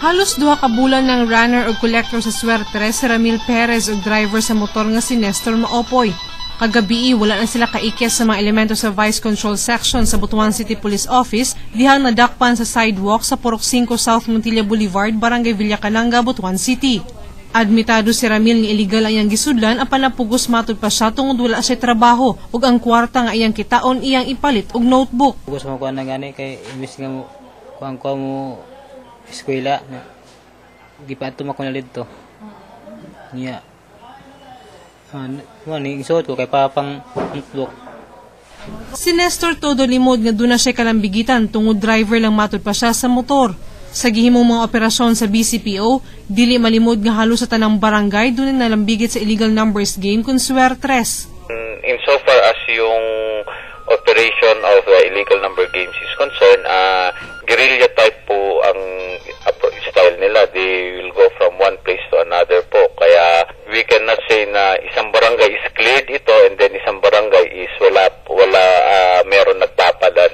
Halos duha ka bulan ng runner o collector sa Suertres si Ramil Perez o driver sa motor nga si Nestor Maopoy. Kagabi wala na sila kaikis sa mga elemento sa Vice Control Section sa Butuan City Police Office dihang nadakpan sa sidewalk sa Purok 5 South Montilla Boulevard, Barangay Villacalanga, Butuan City. Admitado si Ramil nga illegal ang iyang gisudlan apan napugos matud pa siya tungod wala siya trabaho ug ang kwarta nga iyang kitaon iyang ipalit og notebook. Pugos mo kuan na gani kay imbis nga mo kuan ko mo eskwela di pa ito makunalit to niya ni isuot ko kay papang notebook. Si Nestor todo limod nga doon na siya kalambigitan tungod driver lang matud pa siya sa motor. Sa gihimong mga operasyon sa BCPO, dili malimod nga halos sa tanang barangay doon na nalambigit sa illegal numbers game kung Suertres. Insofar as yung operation of the illegal number games is concerned, guerrilla type po ang style nila. They will go from one place to another po. Kaya we cannot say na isang barangay is cleared ito and then isang barangay is wala meron nagpapala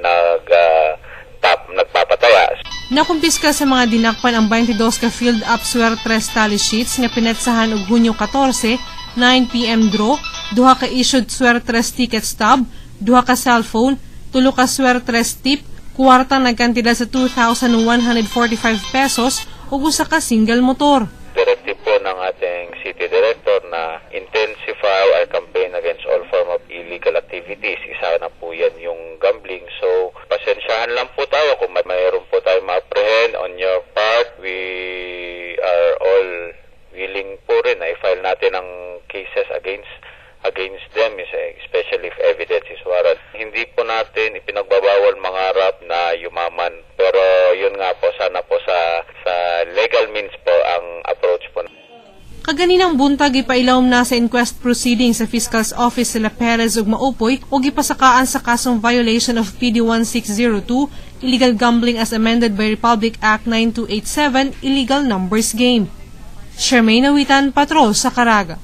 nagpapataya. Nakumpiska sa mga dinakpan ang 22 ka filled up Suertres tally sheets nga pinetsahan og Hunyo 14, 9 PM draw, 2 ka issued Suertres ticket stub, 2 ka cellphone, 3 ka Suertres tip, kwartang nagkantidad sa 2,145 pesos ug usa ka single motor. Directive po ng ating City Director na intensify our campaign against all form of illegal activities. Isa na po yan yung gambling. So, pasensyahan lang po tayo kung mayroon po tayo ma-apprehend on your part. We are all willing po rin na i-file natin ang cases against them, especially if evidence is warrant. Hindi po natin ipinagbabawal mangarap na yumaman. Pero yun nga po, sana po sa legal means po ang approach po. Kaganinang buntag ipailawom na sa inquest proceeding sa Fiscal's Office sila Perez ug Maopoy o gipasakaan sa kasong violation of PD 1602, illegal gambling as amended by Republic Act 9287, illegal numbers game. Shermaine Awitan, Patrol sa Caraga.